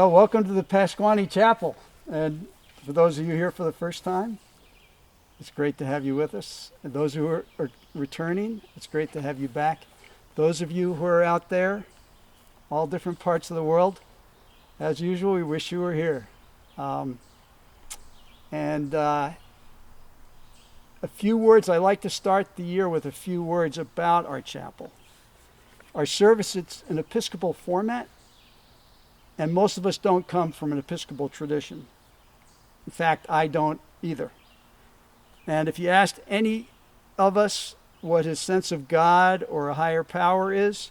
Well, welcome to the Pasquani Chapel. And for those of you here for the first time, it's great to have you with us. And those who are returning, it's great to have you back. Those of you who are out there, all different parts of the world, as usual, we wish you were here. A few words, I like to start the year with a few words about our chapel. Our service, it's an Episcopal format, and most of us don't come from an Episcopal tradition. In fact, I don't either. And if you asked any of us what his sense of God or a higher power is,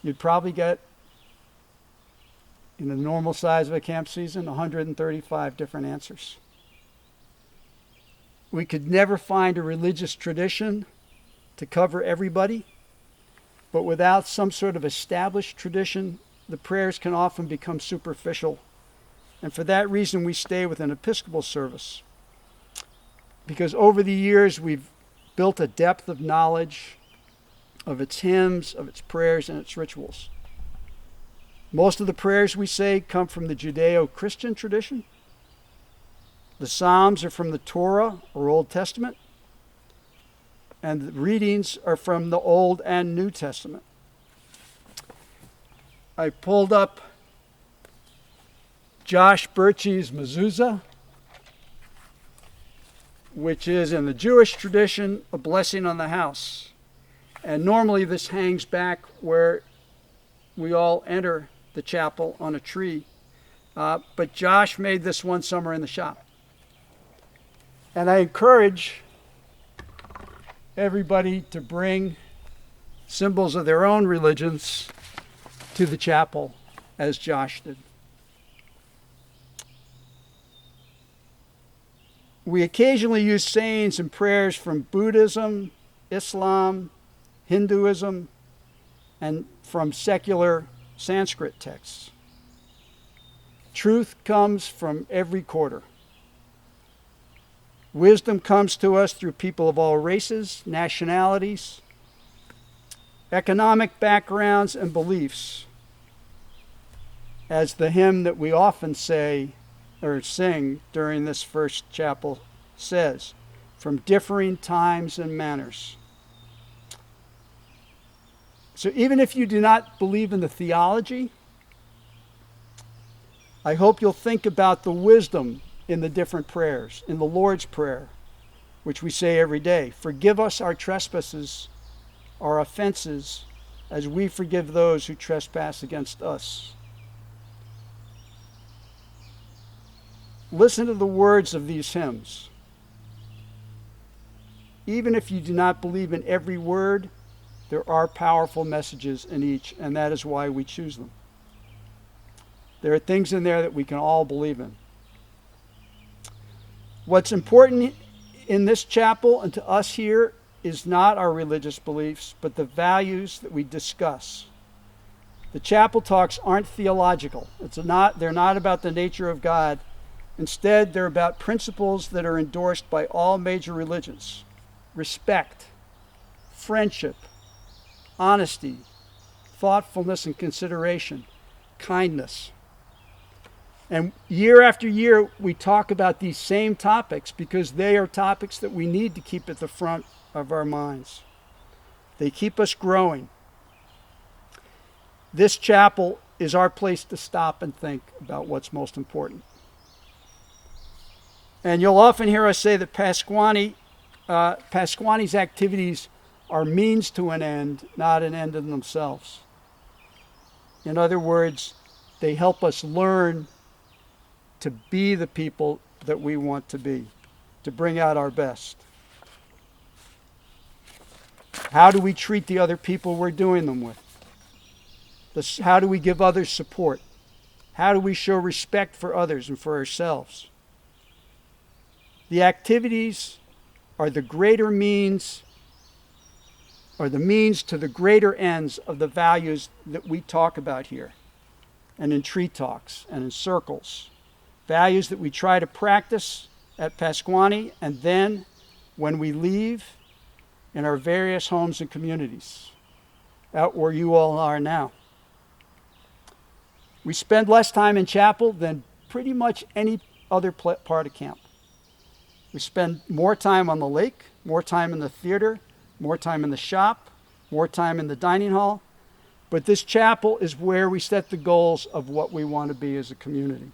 you'd probably get, in the normal size of a camp season, 135 different answers. We could never find a religious tradition to cover everybody, but without some sort of established tradition, the prayers can often become superficial. And for that reason, we stay with an Episcopal service. Because over the years, we've built a depth of knowledge of its hymns, of its prayers, and its rituals. Most of the prayers we say come from the Judeo-Christian tradition. The Psalms are from the Torah or Old Testament. And the readings are from the Old and New Testament. I pulled up Josh Birchie's mezuzah, which is in the Jewish tradition a blessing on the house. And normally this hangs back where we all enter the chapel on a tree. But Josh made this one summer in the shop. And I encourage everybody to bring symbols of their own religions to the chapel, as Josh did. We occasionally use sayings and prayers from Buddhism, Islam, Hinduism, and from secular Sanskrit texts. Truth comes from every quarter. Wisdom comes to us through people of all races, nationalities, economic backgrounds, and beliefs. As the hymn that we often say or sing during this first chapel says, from differing times and manners. So even if you do not believe in the theology, I hope you'll think about the wisdom in the different prayers, in the Lord's Prayer, which we say every day. Forgive us our trespasses, our offenses, as we forgive those who trespass against us. Listen to the words of these hymns. Even if you do not believe in every word, there are powerful messages in each, and that is why we choose them. There are things in there that we can all believe in. What's important in this chapel and to us here is not our religious beliefs, but the values that we discuss. The chapel talks aren't theological. They're not about the nature of God. Instead, they're about principles that are endorsed by all major religions. Respect, friendship, honesty, thoughtfulness and consideration, kindness. And year after year, we talk about these same topics because they are topics that we need to keep at the front of our minds. They keep us growing. This chapel is our place to stop and think about what's most important. And you'll often hear us say that Pasquani's activities are means to an end, not an end in themselves. In other words, they help us learn to be the people that we want to be, to bring out our best. How do we treat the other people we're doing them with? How do we give others support? How do we show respect for others and for ourselves? The activities are the greater means, or the means to the greater ends of the values that we talk about here, and in tree talks and in circles. Values that we try to practice at Pasquani, and then when we leave in our various homes and communities, out where you all are now. We spend less time in chapel than pretty much any other part of camp. We spend more time on the lake, more time in the theater, more time in the shop, more time in the dining hall. But this chapel is where we set the goals of what we want to be as a community.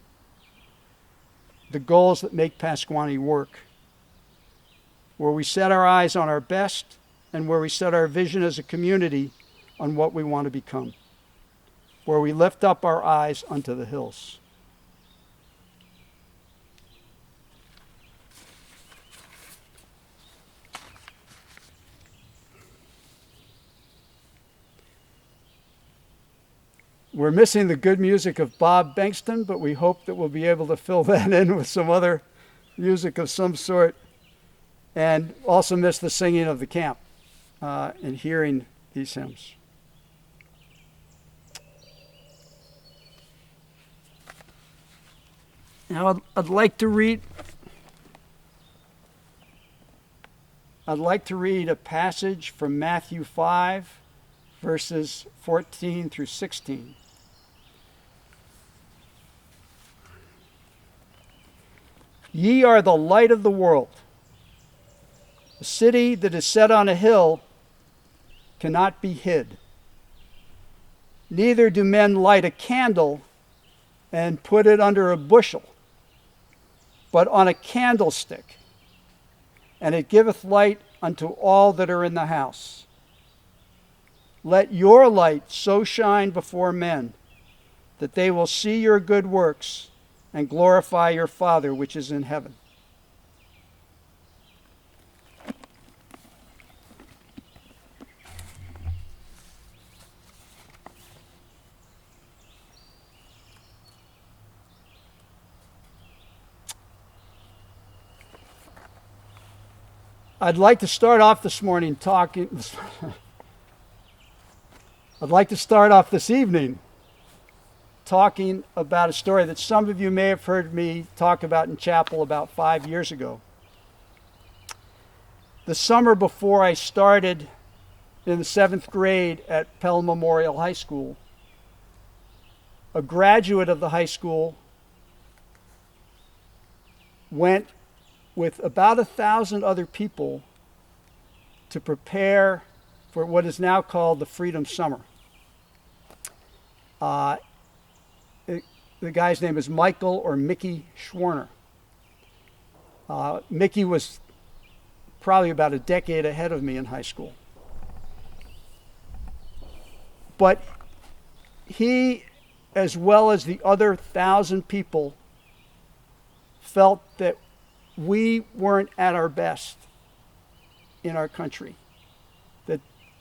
The goals that make Pasquaney work. Where we set our eyes on our best and where we set our vision as a community on what we want to become. Where we lift up our eyes unto the hills. We're missing the good music of Bob Bankston, but we hope that we'll be able to fill that in with some other music of some sort. And also miss the singing of the camp and hearing these hymns. Now I'd like to read a passage from Matthew 5, verses 14 through 16. Ye are the light of the world. A city that is set on a hill cannot be hid. Neither do men light a candle and put it under a bushel, but on a candlestick, and it giveth light unto all that are in the house. Let your light so shine before men, that they will see your good works and glorify your Father which is in heaven. I'd like to start off this morning this evening talking about a story that some of you may have heard me talk about in chapel about 5 years ago. The summer before I started in the 7th grade at Pell Memorial High School, a graduate of the high school went with about 1,000 other people to prepare for what is now called the Freedom Summer. The guy's name is Michael or Mickey Schwerner. Mickey was probably about a decade ahead of me in high school. But he, as well as the other 1,000 people, felt that we weren't at our best in our country, that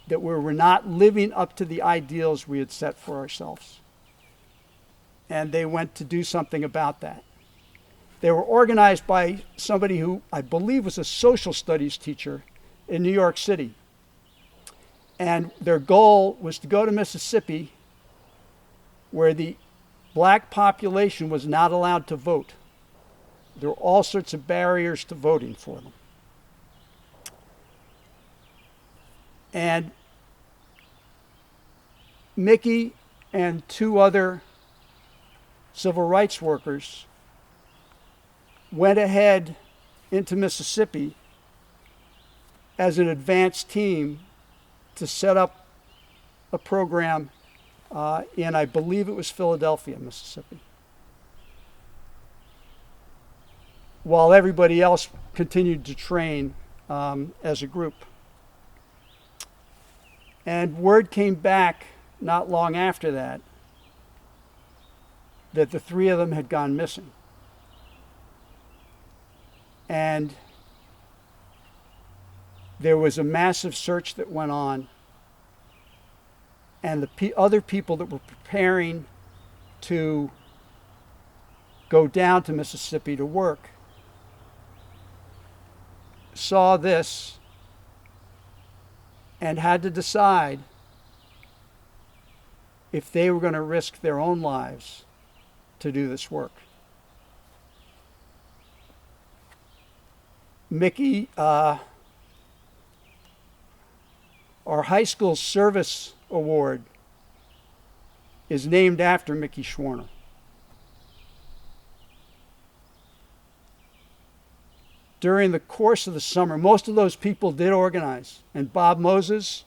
we were not living up to the ideals we had set for ourselves. And they went to do something about that. They were organized by somebody who I believe was a social studies teacher in New York City. And their goal was to go to Mississippi, where the black population was not allowed to vote. There were all sorts of barriers to voting for them. And Mickey and 2 other civil rights workers went ahead into Mississippi as an advanced team to set up a program in, I believe it was Philadelphia, Mississippi, while everybody else continued to train as a group. And word came back not long after that the 3 of them had gone missing. And there was a massive search that went on, and the other people that were preparing to go down to Mississippi to work saw this and had to decide if they were going to risk their own lives to do this work. Mickey, our high school service award is named after Mickey Schwerner. During the course of the summer, most of those people did organize. And Bob Moses,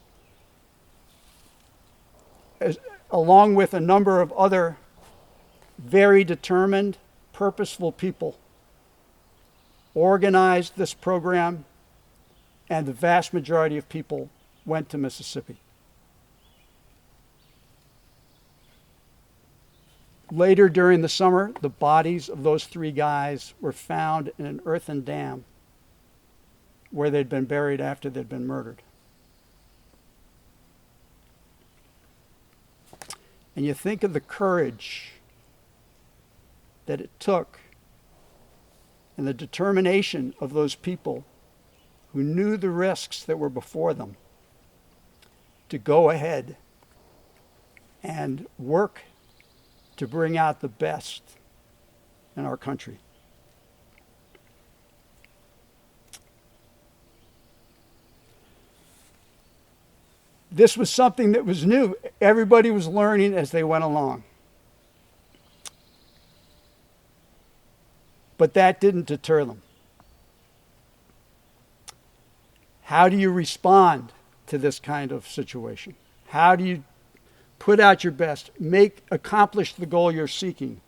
along with a number of other very determined, purposeful people, organized this program, and the vast majority of people went to Mississippi. Later during the summer, the bodies of those 3 guys were found in an earthen dam where they'd been buried after they'd been murdered. And you think of the courage that it took and the determination of those people who knew the risks that were before them to go ahead and work to bring out the best in our country. This was something that was new. Everybody was learning as they went along. But that didn't deter them. How do you respond to this kind of situation? How do you put out your best, accomplish the goal you're seeking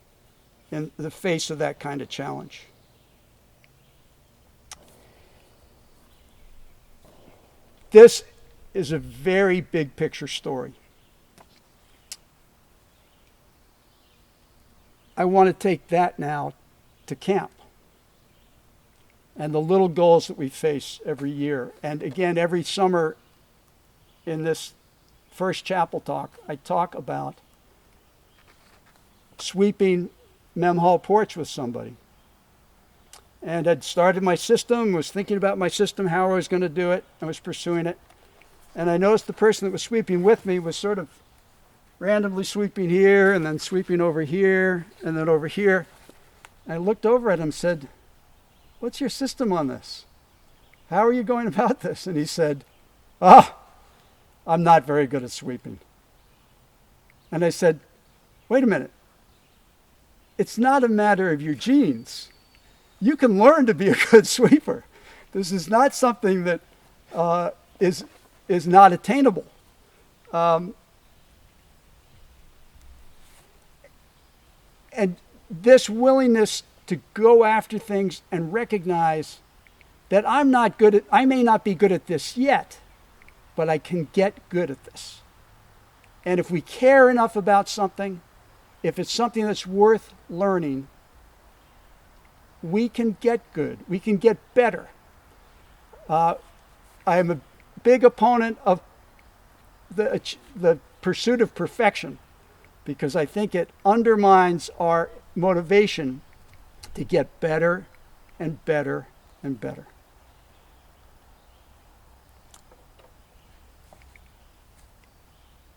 in the face of that kind of challenge? This is a very big picture story. I want to take that now to camp and the little goals that we face every year. And again, every summer in this first chapel talk, I talk about sweeping Mem Hall porch with somebody. And I'd started my system, was thinking about my system, how I was going to do it. I was pursuing it. And I noticed the person that was sweeping with me was sort of randomly sweeping here and then sweeping over here and then over here. And I looked over at him and said, "What's your system on this? How are you going about this?" And he said, "I'm not very good at sweeping." And I said, "Wait a minute. It's not a matter of your genes. You can learn to be a good sweeper. This is not something that is not attainable." And this willingness to go after things and recognize that I may not be good at this yet, but I can get good at this. And if we care enough about something, if it's something that's worth learning, we can get good. We can get better. I am a big opponent of the pursuit of perfection because I think it undermines our motivation to get better and better and better.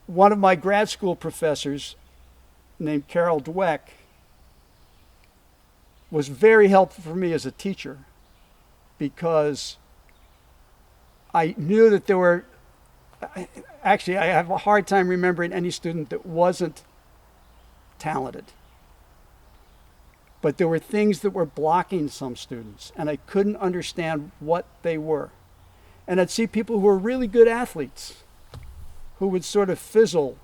One of my grad school professors, named Carol Dweck, was very helpful for me as a teacher because I knew that there were, actually I have a hard time remembering any student that wasn't talented. But there were things that were blocking some students, and I couldn't understand what they were. And I'd see people who were really good athletes who would sort of fizzle.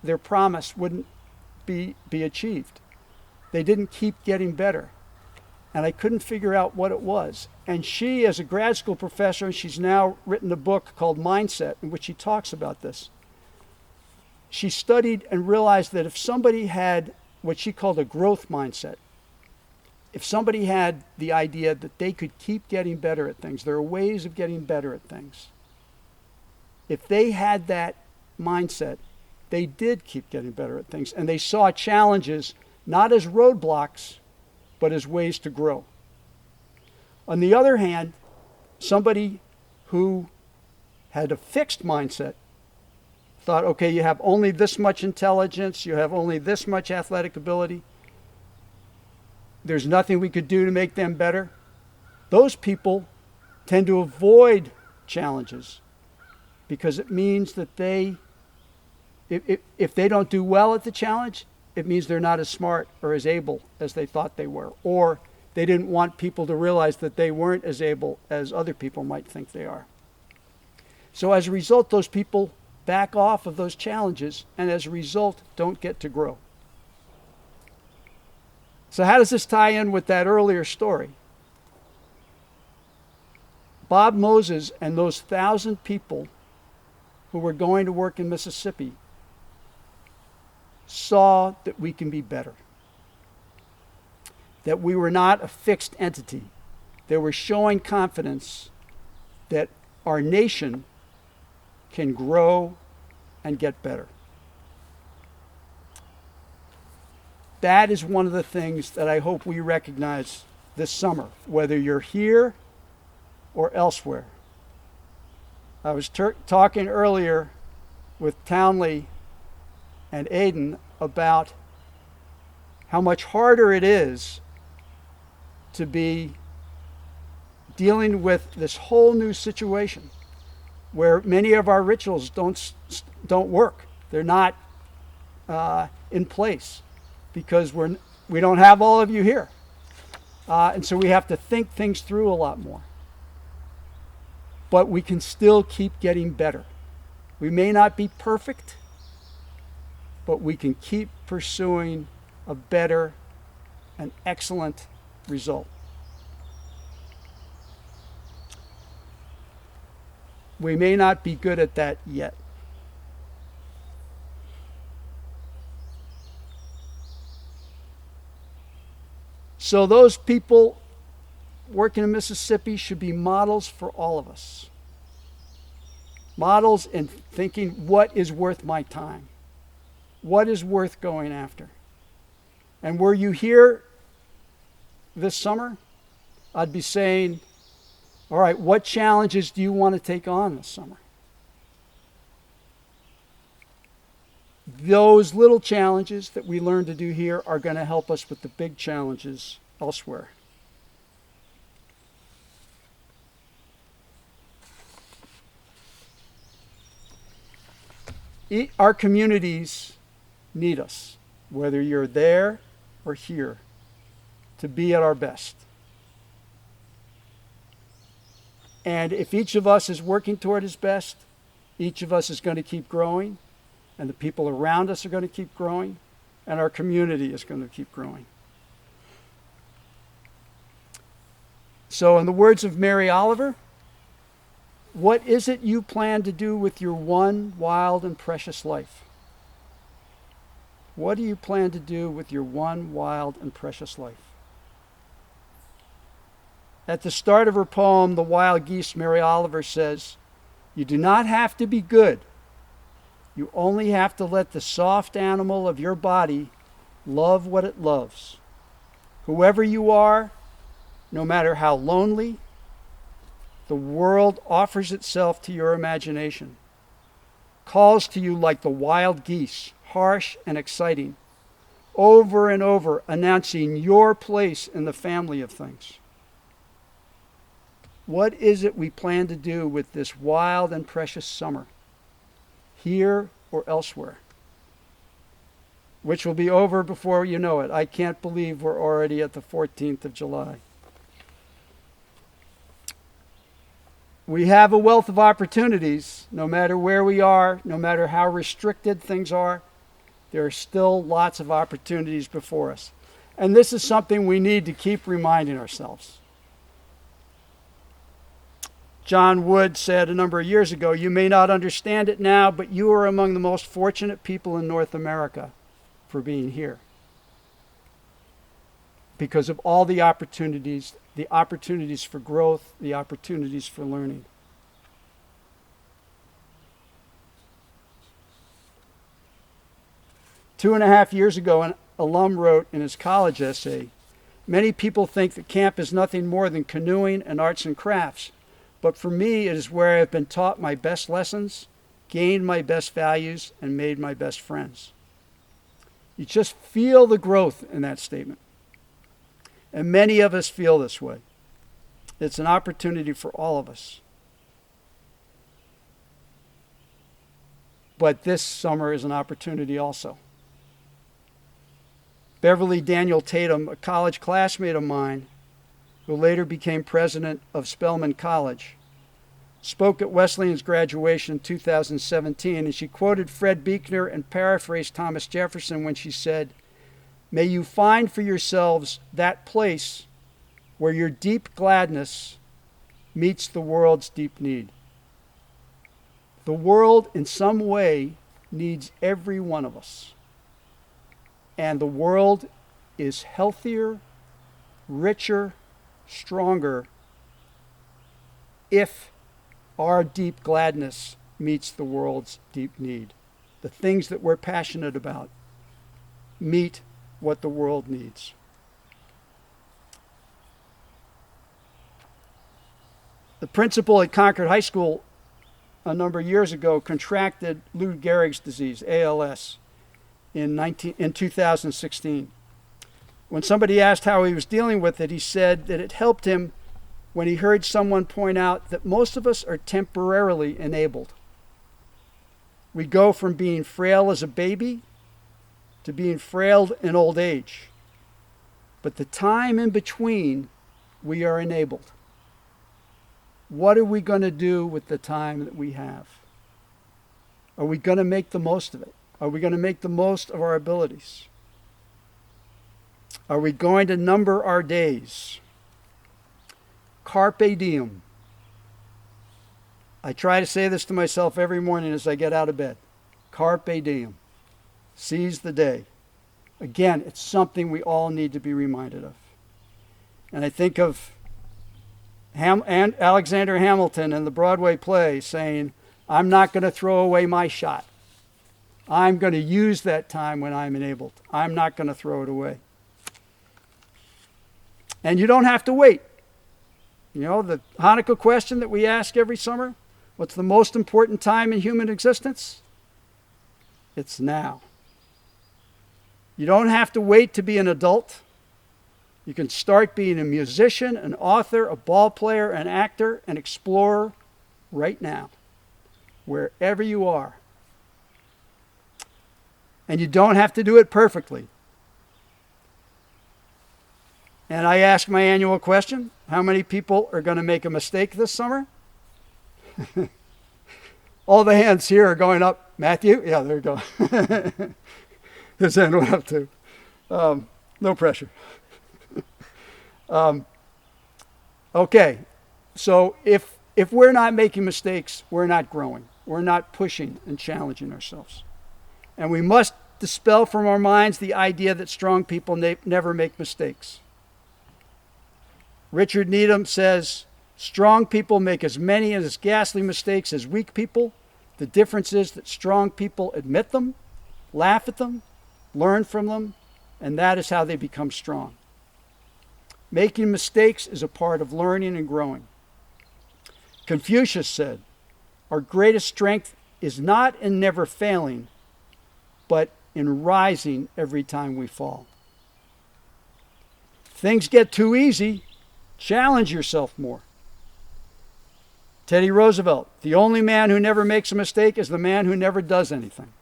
Their promise wouldn't be achieved. They didn't keep getting better. And I couldn't figure out what it was. And she, as a grad school professor, she's now written a book called Mindset, in which she talks about this. She studied and realized that if somebody had what she called a growth mindset, if somebody had the idea that they could keep getting better at things, there are ways of getting better at things. If they had that mindset, they did keep getting better at things. And they saw challenges not as roadblocks, but as ways to grow. On the other hand, somebody who had a fixed mindset thought, okay, you have only this much intelligence, you have only this much athletic ability, there's nothing we could do to make them better. Those people tend to avoid challenges because it means that they If they don't do well at the challenge, it means they're not as smart or as able as they thought they were, or they didn't want people to realize that they weren't as able as other people might think they are. So as a result, those people back off of those challenges, and as a result, don't get to grow. So how does this tie in with that earlier story? Bob Moses and those 1,000 people who were going to work in Mississippi saw that we can be better, that we were not a fixed entity. They were showing confidence that our nation can grow and get better. That is one of the things that I hope we recognize this summer, whether you're here or elsewhere. I was talking earlier with Townley and Aiden about how much harder it is to be dealing with this whole new situation where many of our rituals don't work. They're not in place because we don't have all of you here. And so we have to think things through a lot more. But we can still keep getting better. We may not be perfect, but we can keep pursuing a better and excellent result. We may not be good at that yet. So those people working in Mississippi should be models for all of us. Models in thinking, what is worth my time? What is worth going after? And were you here this summer, I'd be saying, all right, what challenges do you want to take on this summer? Those little challenges that we learn to do here are going to help us with the big challenges elsewhere. Our communities need us, whether you're there or here, to be at our best. And if each of us is working toward his best, each of us is going to keep growing, and the people around us are going to keep growing, and our community is going to keep growing. So in the words of Mary Oliver, what is it you plan to do with your one wild and precious life? What do you plan to do with your one wild and precious life? At the start of her poem, The Wild Geese, Mary Oliver says, you do not have to be good. You only have to let the soft animal of your body love what it loves. Whoever you are, no matter how lonely, the world offers itself to your imagination, calls to you like the wild geese, harsh and exciting, over and over announcing your place in the family of things. What is it we plan to do with this wild and precious summer, here or elsewhere? Which will be over before you know it. I can't believe we're already at the 14th of July. We have a wealth of opportunities, no matter where we are, no matter how restricted things are. There are still lots of opportunities before us. And this is something we need to keep reminding ourselves. John Wood said a number of years ago, you may not understand it now, but you are among the most fortunate people in North America for being here. Because of all the opportunities for growth, the opportunities for learning. Two and a half years ago, an alum wrote in his college essay, many people think that camp is nothing more than canoeing and arts and crafts. But for me, it is where I have been taught my best lessons, gained my best values, and made my best friends. You just feel the growth in that statement. And many of us feel this way. It's an opportunity for all of us. But this summer is an opportunity also. Beverly Daniel Tatum, a college classmate of mine, who later became president of Spelman College, spoke at Wesleyan's graduation in 2017, and she quoted Fred Buechner and paraphrased Thomas Jefferson when she said, "May you find for yourselves that place where your deep gladness meets the world's deep need." The world, in some way, needs every one of us. And the world is healthier, richer, stronger if our deep gladness meets the world's deep need. The things that we're passionate about meet what the world needs. The principal at Concord High School a number of years ago contracted Lou Gehrig's disease, ALS, in 2016. When somebody asked how he was dealing with it, he said that it helped him when he heard someone point out that most of us are temporarily enabled. We go from being frail as a baby to being frail in old age. But the time in between, we are enabled. What are we going to do with the time that we have? Are we going to make the most of it? Are we going to make the most of our abilities? Are we going to number our days? Carpe diem. I try to say this to myself every morning as I get out of bed. Carpe diem. Seize the day. Again, it's something we all need to be reminded of. And I think of Alexander Hamilton in the Broadway play saying, "I'm not going to throw away my shot. I'm going to use that time when I'm enabled. I'm not going to throw it away." And you don't have to wait. You know, the Hanukkah question that we ask every summer, what's the most important time in human existence? It's now. You don't have to wait to be an adult. You can start being a musician, an author, a ball player, an actor, an explorer right now, wherever you are. And you don't have to do it perfectly. And I ask my annual question, how many people are going to make a mistake this summer? All the hands here are going up. Matthew? Yeah, there you go. His hand went up too. No pressure. Okay, so if we're not making mistakes, we're not growing. We're not pushing and challenging ourselves. And we must dispel from our minds the idea that strong people never make mistakes. Richard Needham says, strong people make as many and as ghastly mistakes as weak people. The difference is that strong people admit them, laugh at them, learn from them, and that is how they become strong. Making mistakes is a part of learning and growing. Confucius said, our greatest strength is not in never failing, but in rising every time we fall. If things get too easy, challenge yourself more. Teddy Roosevelt, the only man who never makes a mistake is the man who never does anything.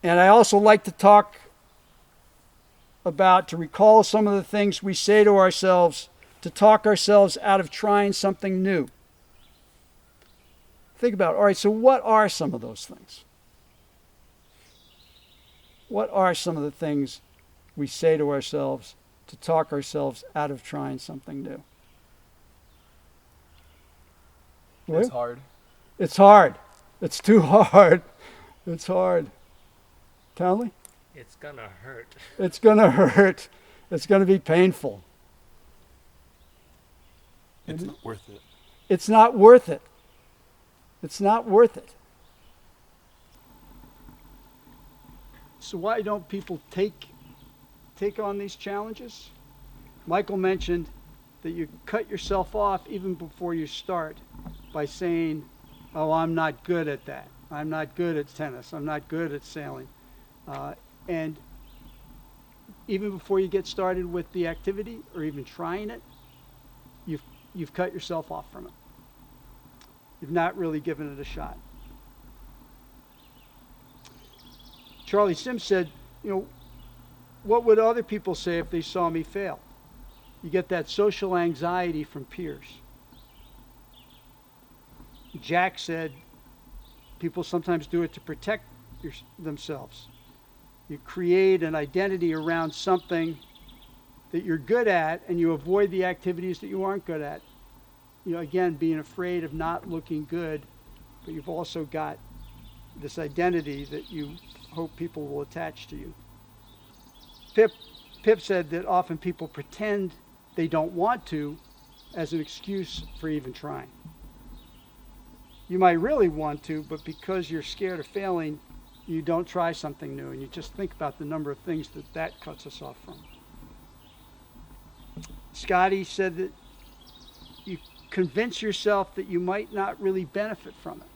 And I also like to talk about, to recall some of the things we say to ourselves, to talk ourselves out of trying something new. Think about, all right, so what are some of those things? What are some of the things we say to ourselves to talk ourselves out of trying something new? It's hard. It's hard. It's too hard. It's hard. Townley? It's gonna hurt. It's gonna hurt. It's gonna be painful. It's not worth it. It's not worth it. It's not worth it. So why don't people take on these challenges? Michael mentioned that you cut yourself off even before you start by saying, oh, I'm not good at that. I'm not good at tennis. I'm not good at sailing. And even before you get started with the activity or even trying it, you've cut yourself off from it. You've not really given it a shot. Charlie Sims said, what would other people say if they saw me fail? You get that social anxiety from peers. Jack said, people sometimes do it to protect themselves. You create an identity around something that you're good at, and you avoid the activities that you aren't good at. Again, being afraid of not looking good, but you've also got this identity that you hope people will attach to you. Pip said that often people pretend they don't want to as an excuse for even trying. You might really want to, but because you're scared of failing, you don't try something new, and you just think about the number of things that cuts us off from. Scotty said that you convince yourself that you might not really benefit from it.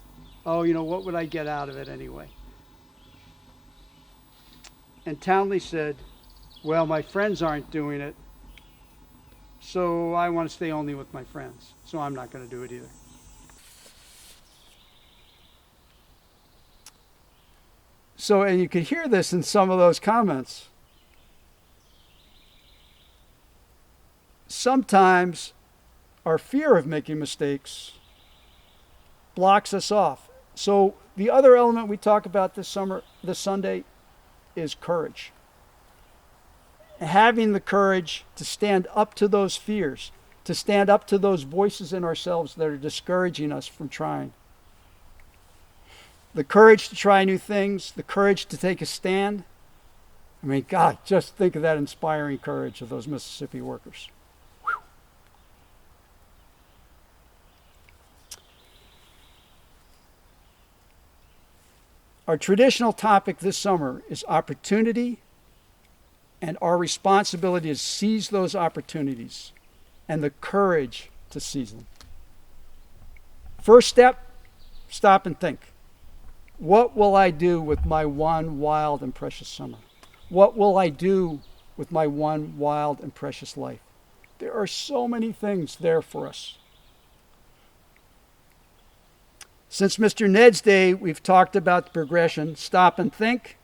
Oh, what would I get out of it anyway? And Townley said, well, my friends aren't doing it, so I want to stay only with my friends, so I'm not going to do it either. So, and you could hear this in some of those comments. Sometimes our fear of making mistakes blocks us off. So the other element we talk about this Sunday, is courage. Having the courage to stand up to those fears, to stand up to those voices in ourselves that are discouraging us from trying. The courage to try new things, the courage to take a stand. I mean, God, just think of that inspiring courage of those Mississippi workers. Whew. Our traditional topic this summer is opportunity, and our responsibility is to seize those opportunities and the courage to seize them. First step, stop and think. What will I do with my one wild and precious summer? What will I do with my one wild and precious life? There are so many things there for us. Since Mr. Ned's day, we've talked about the progression. Stop and think.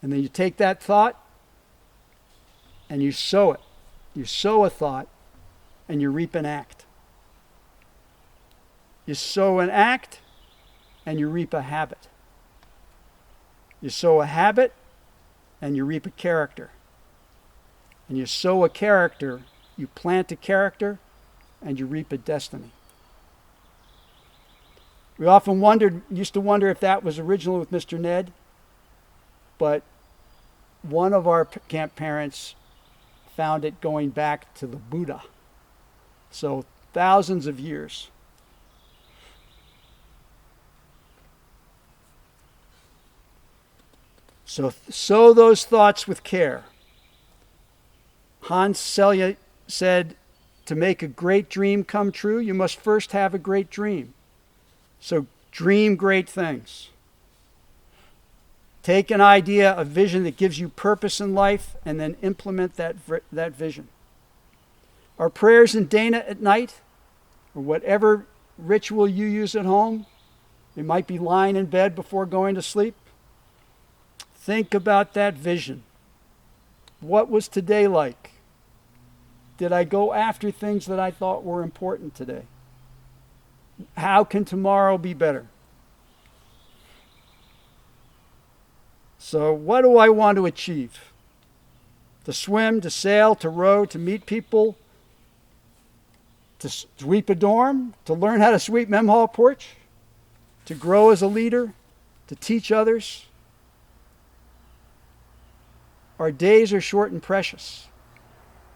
And then you take that thought and you sow it. You sow a thought and you reap an act. You sow an act and you reap a habit. You sow a habit and you reap a character. And you sow a character, you plant a character, and you reap a destiny. We often used to wonder if that was original with Mr. Ned, but one of our camp parents found it going back to the Buddha. So thousands of years. So sow those thoughts with care. Hans Selye said, to make a great dream come true, you must first have a great dream. So dream great things. Take an idea, a vision that gives you purpose in life, and then implement that vision. Our prayers in Dana at night, or whatever ritual you use at home, it might be lying in bed before going to sleep. Think about that vision. What was today like? Did I go after things that I thought were important today? How can tomorrow be better? So what do I want to achieve? To swim, to sail, to row, to meet people, to sweep a dorm, to learn how to sweep Mem Hall porch, to grow as a leader, to teach others. Our days are short and precious.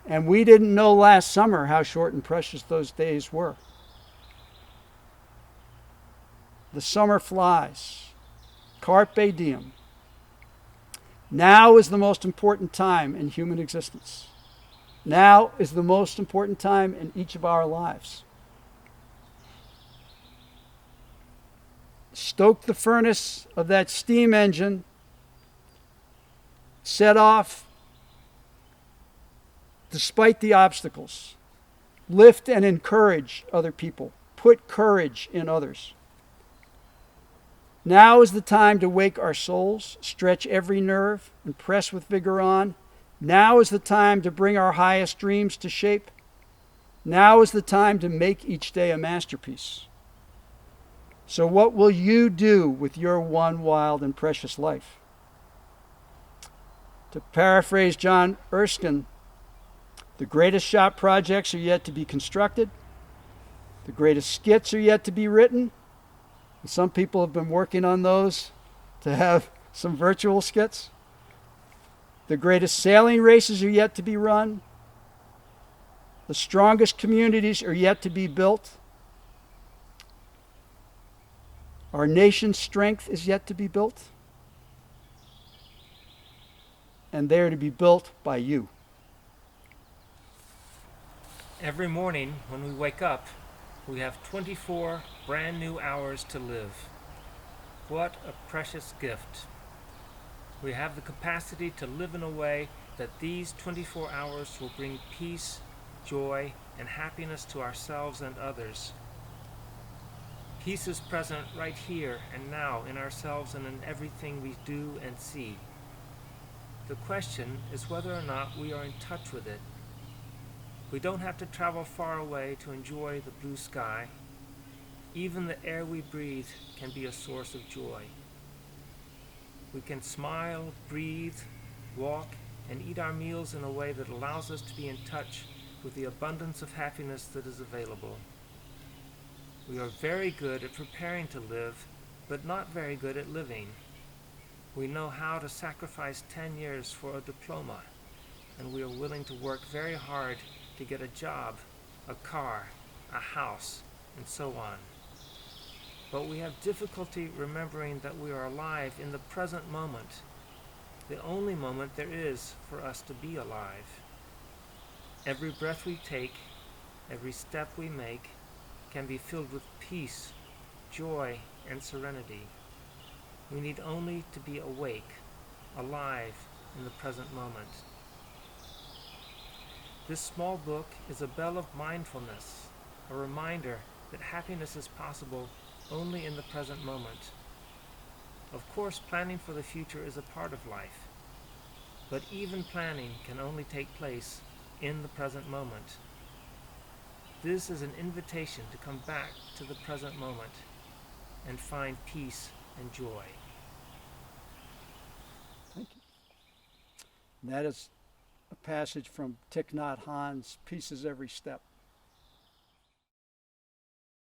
And we didn't know last summer how short and precious those days were. The summer flies. Carpe diem. Now is the most important time in human existence. Now is the most important time in each of our lives. Stoke the furnace of that steam engine. Set off despite the obstacles. Lift and encourage other people. put courage in others. Now is the time to wake our souls, stretch every nerve, and press with vigor on. Now is the time to bring our highest dreams to shape. Now is the time to make each day a masterpiece. So what will you do with your one wild and precious life? To paraphrase John Erskine, the greatest shop projects are yet to be constructed. The greatest skits are yet to be written. And some people have been working on those to have some virtual skits. The greatest sailing races are yet to be run. The strongest communities are yet to be built. Our nation's strength is yet to be built. And they are to be built by you. Every morning when we wake up, we have 24 brand new hours to live. What a precious gift. We have the capacity to live in a way that these 24 hours will bring peace, joy, and happiness to ourselves and others. Peace is present right here and now in ourselves and in everything we do and see. The question is whether or not we are in touch with it. We don't have to travel far away to enjoy the blue sky. Even the air we breathe can be a source of joy. We can smile, breathe, walk, and eat our meals in a way that allows us to be in touch with the abundance of happiness that is available. We are very good at preparing to live, but not very good at living. We know how to sacrifice 10 years for a diploma, and we are willing to work very hard to get a job, a car, a house, and so on. But we have difficulty remembering that we are alive in the present moment, the only moment there is for us to be alive. Every breath we take, every step we make, can be filled with peace, joy, and serenity. We need only to be awake, alive in the present moment. This small book is a bell of mindfulness, a reminder that happiness is possible only in the present moment. Of course, planning for the future is a part of life, but even planning can only take place in the present moment. This is an invitation to come back to the present moment and find peace and joy. Thank you. And that is a passage from Thich Nhat Hanh's Peace is Every Step.